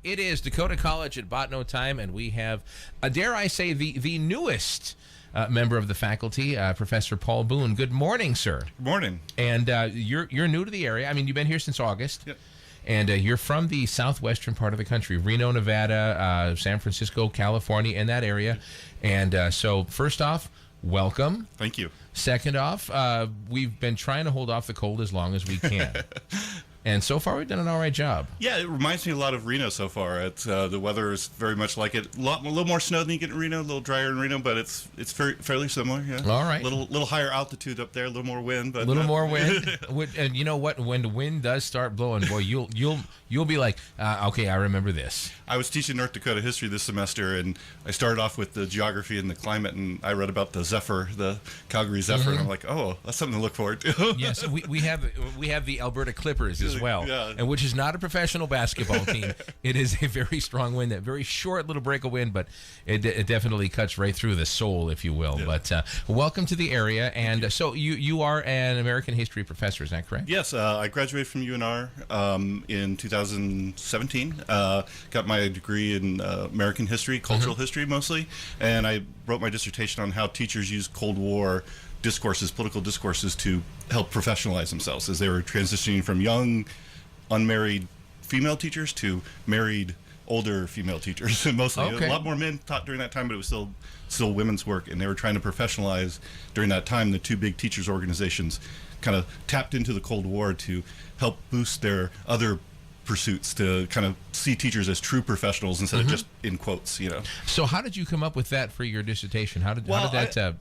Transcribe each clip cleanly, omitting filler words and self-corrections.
It is Dakota College at Botno time, and we have, dare I say, the newest member of the faculty, Professor Paul Boone. Good morning, sir. Good morning. And you're new to the area. I mean, you've been here since August. Yep. And you're from the southwestern part of the country, Reno, Nevada, San Francisco, California, in that area. And so, first off, welcome. Thank you. Second off, we've been trying to hold off the cold as long as we can. And so far, we've done an all right job. Yeah, it reminds me a lot of Reno so far. It's the weather is very much like it. A little more snow than you get in Reno, a little drier in Reno, but it's fairly similar. Yeah. All right. Little higher altitude up there, a little more wind, but a little more wind. And you know what? When the wind does start blowing, boy, you'll be like, okay, I remember this. I was teaching North Dakota history this semester, and I started off with the geography and the climate, and I read about the Zephyr, the Calgary Zephyr, and I'm like, oh, that's something to look forward to. Yes, we have the Alberta Clippers as well, yeah. and which is not a professional basketball team. It is a very strong wind, a very short little break of wind, but it definitely cuts right through the soul, if you will. Yeah. But welcome to the area, and so you are an American history professor, is that correct? Yes, I graduated from UNR in 2017. Got my degree in American history, cultural history mostly, and I wrote my dissertation on how teachers use Cold War discourses, political discourses, to help professionalize themselves as they were transitioning from young, unmarried female teachers to married, older female teachers. Mostly, okay. A lot more men taught during that time, but it was still women's work, and they were trying to professionalize during that time. The two big teachers organizations kind of tapped into the Cold War to help boost their other pursuits, to kind of see teachers as true professionals instead of just in quotes, you know. So how did you come up with that for your dissertation? How did that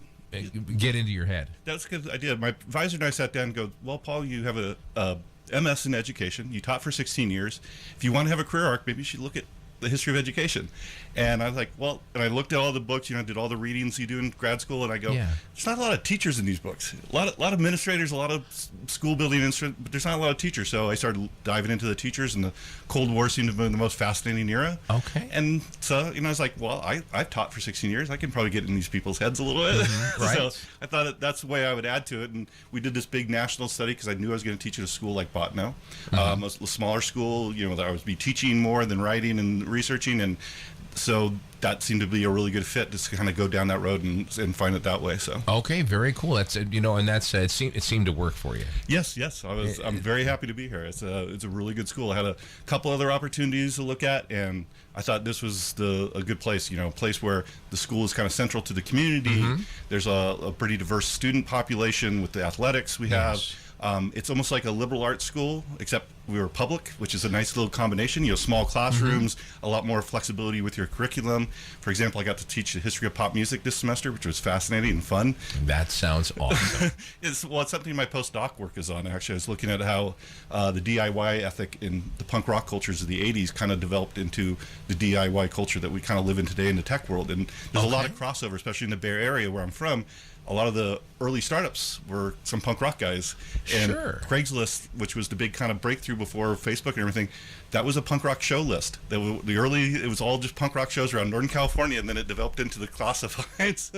get into your head? That's a good idea. My advisor and I sat down and go, well, Paul, you have a MS in education. You taught for 16 years. If you want to have a career arc, maybe you should look at the history of education. And I was like, well, and I looked at all the books, did all the readings you do in grad school, and I go, there's not a lot of teachers in these books. A lot of administrators, a lot of school building instruments, but there's not a lot of teachers. So I started diving into the teachers, and the Cold War seemed to be the most fascinating era. Okay. And so, I was like, well, I've taught for 16 years. I can probably get in these people's heads a little bit. Right. So I thought that's the way I would add to it. And we did this big national study because I knew I was going to teach at a school like Botno, a smaller school, that I would be teaching more than writing and researching, and so that seemed to be a really good fit, just to kind of go down that road and find it that way. So okay, very cool. That's and that's it seemed to work for you. Yes. I'm very happy to be here. It's a really good school. I had a couple other opportunities to look at, and I thought this was a good place. A place where the school is kind of central to the community. There's a pretty diverse student population with the athletics we have. It's almost like a liberal arts school, except we were public, which is a nice little combination. Small classrooms, a lot more flexibility with your curriculum. For example, I got to teach the history of pop music this semester, which was fascinating and fun. That sounds awesome. It's something my postdoc work is on, actually. I was looking at how the DIY ethic in the punk rock cultures of the 80s kind of developed into the DIY culture that we kind of live in today in the tech world. And there's a lot of crossover, especially in the Bay Area where I'm from. A lot of the early startups were some punk rock guys. And Craigslist, which was the big kind of breakthrough before Facebook and everything, that was a punk rock show list. It was all just punk rock shows around Northern California, and then it developed into the classifieds.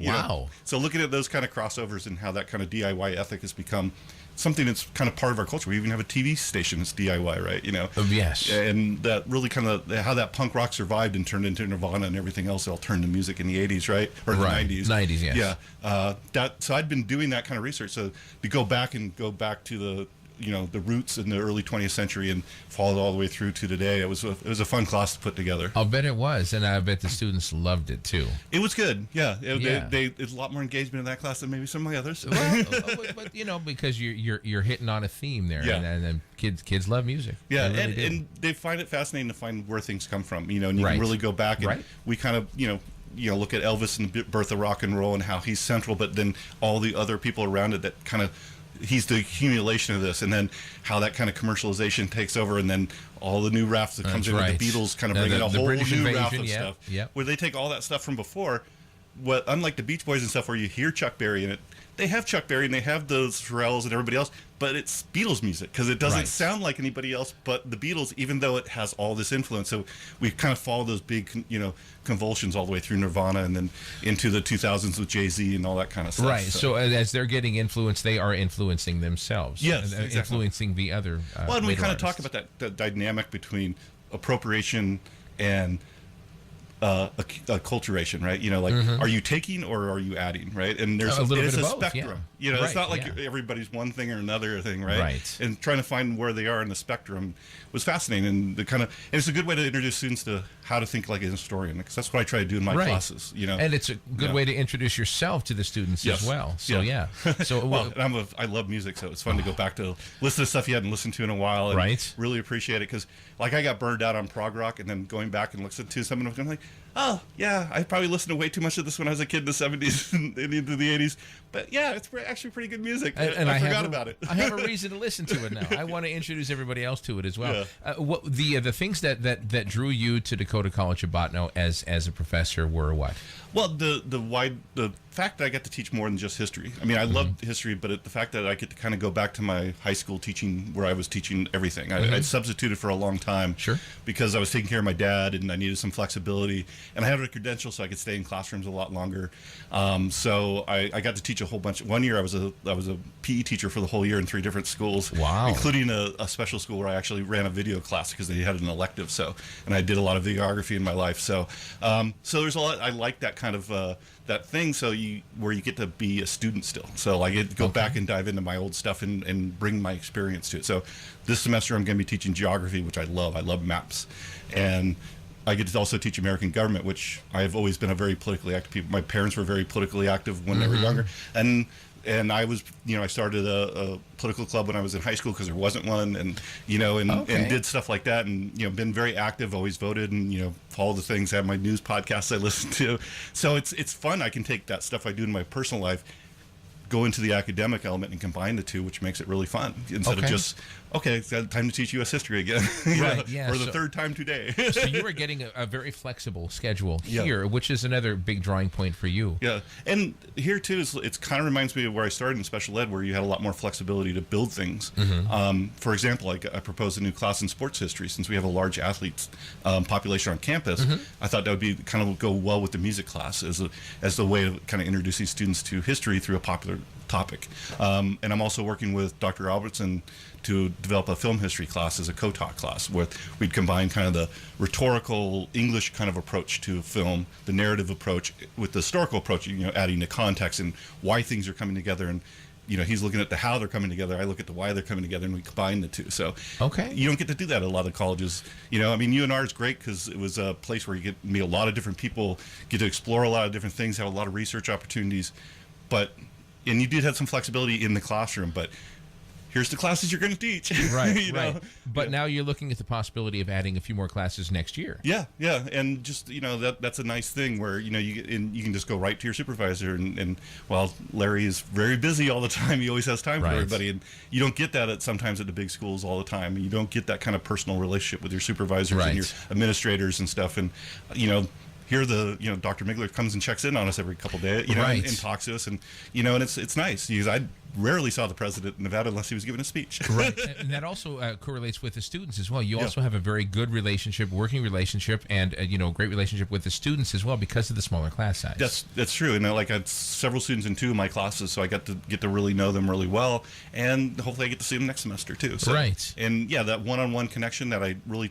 Wow. So looking at those kind of crossovers and how that kind of DIY ethic has become something that's kind of part of our culture. We even have a TV station that's DIY, right? Yes. And that really kind of how that punk rock survived and turned into Nirvana and everything else all turned to music in the 80s, right? Or the 90s. 90s, yes. Yeah. So I'd been doing that kind of research. So to go back to the the roots in the early 20th century and follow it all the way through to today. It was a fun class to put together. I'll bet it was, and I bet the students loved it too. It was good, yeah. There's a lot more engagement in that class than maybe some of the others. But because you're hitting on a theme there, and then kids love music. Yeah, really and they find it fascinating to find where things come from. And you can really go back and we kind of look at Elvis and the birth of rock and roll and how he's central, but then all the other people around it that kind of. He's the accumulation of this, and then how that kind of commercialization takes over, and then all the new rafts that comes in with the Beatles kind of bring in a whole new raft of stuff. Where they take all that stuff from before, unlike the Beach Boys and stuff where you hear Chuck Berry in it, they have Chuck Berry and they have the Shirelles and everybody else, but it's Beatles music because it doesn't sound like anybody else but the Beatles, even though it has all this influence. So we kind of follow those big, convulsions all the way through Nirvana and then into the 2000s with Jay-Z and all that kind of stuff. Right. So as they're getting influence, they are influencing themselves. Yes, exactly. Influencing the other. Well, and we kind of artists. talk about that dynamic between appropriation and acculturation, right? Are you taking or are you adding, right? And there's a little it's bit a of both, spectrum. yeah. It's not like everybody's one thing or another thing, right? Right. And trying to find where they are in the spectrum was fascinating, and and it's a good way to introduce students to how to think like a historian, because that's what I try to do in my classes. And it's a good way to introduce yourself to the students as well. So so well, and I love music, so it's fun to go back to listen to stuff you hadn't listened to in a while, and really appreciate it, because like I got burned out on prog rock, and then going back and listening to some of them, I'm like, oh yeah, I probably listened to way too much of this when I was a kid in the 70s and into the 80s, but yeah, it's actually pretty good music, and I forgot about it. I have a reason to listen to it now. I want to introduce everybody else to it as well. What the things that drew you to Dakota College of Botano as a professor were what? Well, the fact that I get to teach more than just history. I mean, I loved history, but the fact that I get to kind of go back to my high school teaching, where I was teaching everything. I'd substituted for a long time, because I was taking care of my dad and I needed some flexibility, and I had a credential so I could stay in classrooms a lot longer. So I got to teach a whole bunch. One year I was a PE teacher for the whole year in 3 different schools, including a special school where I actually ran a video class because they had an elective. And I did a lot of videography in my life. So there's a lot. I like that kind of that thing. Where you get to be a student still. So I get to go back and dive into my old stuff and bring my experience to it. So this semester I'm going to be teaching geography, which I love. I love maps, and I get to also teach American government, which I have always been a very politically active people. My parents were very politically active when they were younger, and I was, I started a political club when I was in high school because there wasn't one, and did stuff like that, and been very active, always voted, and follow the things, have my news podcasts I listen to. So it's fun. I can take that stuff I do in my personal life, go into the academic element and combine the two, which makes it really fun instead of just, it's time to teach U.S. history again, or the third time today. So you are getting a very flexible schedule here, which is another big drawing point for you. Yeah, and here too, it kind of reminds me of where I started in special ed, where you had a lot more flexibility to build things. For example, I proposed a new class in sports history, since we have a large athletes population on campus. I thought that would be kind of go well with the music class as the way of kind of introducing students to history through a popular topic. And I'm also working with Dr. Albertson to develop a film history class as a co-taught class, where we'd combine kind of the rhetorical English kind of approach to film, the narrative approach, with the historical approach, adding the context and why things are coming together. And he's looking at the how they're coming together, I look at the why they're coming together, and we combine the two. So you don't get to do that at a lot of colleges. I mean, UNR is great because it was a place where you get to meet a lot of different people, get to explore a lot of different things, have a lot of research opportunities, and you did have some flexibility in the classroom, but here's the classes you're going to teach. Right. But now you're looking at the possibility of adding a few more classes next year. Yeah, and just that's a nice thing where you can just go right to your supervisor, and while Larry is very busy all the time, he always has time for everybody, and you don't get that sometimes at the big schools all the time. You don't get that kind of personal relationship with your supervisors and your administrators and stuff, and here Dr. Migler comes and checks in on us every couple of days, and talks to us, and and it's nice, because I rarely saw the president in Nevada unless he was giving a speech. Right, and that also correlates with the students as well. You also have a very good working relationship, and great relationship with the students as well because of the smaller class size. That's true, and I had several students in 2 of my classes, so I got to really know them really well, and hopefully I get to see them next semester too. So, and that one-on-one connection that I really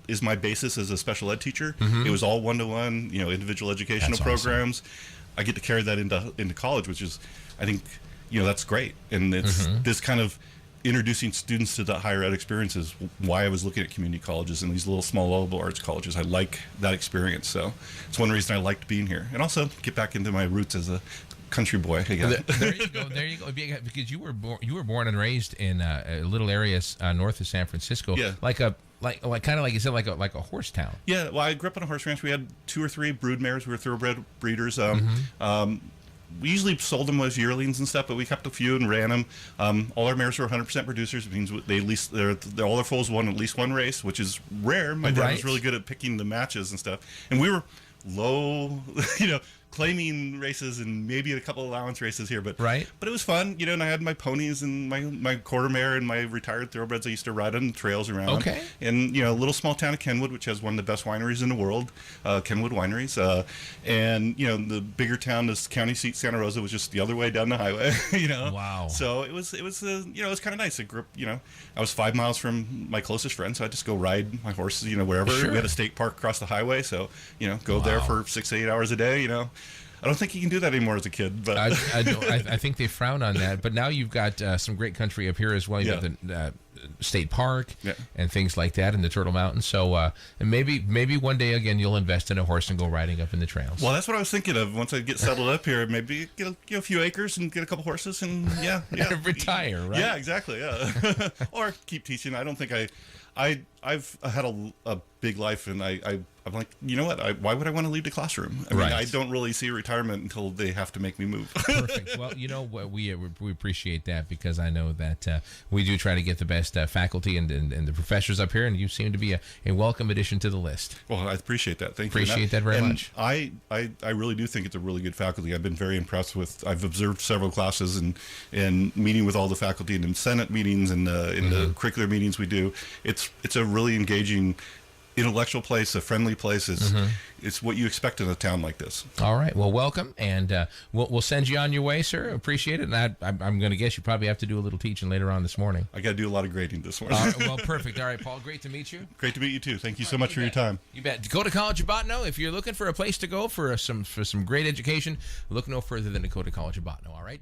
is my basis as a special ed teacher. It was all one-to-one, individual educational programs. Awesome. I get to carry that into college, which is, I think, that's great. And it's this kind of introducing students to the higher ed experience is why I was looking at community colleges and these little small liberal arts colleges. I like that experience. So it's one reason I liked being here. And also get back into my roots as a country boy again. There you go. Because you were born and raised in little areas north of San Francisco. Yeah. Like you said, like a horse town. Yeah, well, I grew up on a horse ranch. We had 2 or 3 brood mares. We were thoroughbred breeders. We usually sold them as yearlings and stuff, but we kept a few and ran them. All our mares were 100% producers. It means they at least all their foals won at least one race, which is rare. My dad was really good at picking the matches and stuff, and we were low, claiming races and maybe a couple allowance races here, but Right. But it was fun, you know. And I had my ponies and my quarter mare and my retired thoroughbreds I used to ride on the trails around. Okay. And you know, a little small town of Kenwood, which has one of the best wineries in the world, Kenwood Wineries. And you know, the bigger town, this county seat, Santa Rosa, was just the other way down the highway. You know. Wow. So it was you know, it was kind of nice. I grew up, you know, I was 5 miles from my closest friend, so I just go ride my horses, you know, wherever. Sure. We had a state park across the highway, so you know, go there for 6 to 8 hours a day. You know, I don't think you can do that anymore as a kid, but I think they frown on that. But now you've got some great country up here as well. You've got the state park and things like that in the Turtle Mountains. So and maybe one day again you'll invest in a horse and go riding up in the trails. Well, that's what I was thinking of. Once I get settled up here, maybe get a few acres and get a couple horses and retire, right? Yeah, exactly. Yeah, or keep teaching. I don't think I've had a big life, and I'm like, you know what? Why would I want to leave the classroom? I mean, I don't really see retirement until they have to make me move. Perfect. Well, you know what, we appreciate that, because I know that we do try to get the best faculty and the professors up here, and you seem to be a welcome addition to the list. Well, I appreciate that. Thank you. Appreciate that very much. I really do think it's a really good faculty. I've been very impressed with. I've observed several classes and meeting with all the faculty and in Senate meetings and in the curricular meetings we do. It's a really engaging, intellectual place, a friendly place. It's what you expect in a town like this. All right. Well, welcome, and we'll send you on your way, sir. Appreciate it. And I'm going to guess you probably have to do a little teaching later on this morning. I got to do a lot of grading this morning. Well, perfect. All right, Paul. Great to meet you. Great to meet you too. Thank you so much for your time. You bet. Dakota College of Botano. If you're looking for a place to go for some great education, look no further than Dakota College of Botano. All right.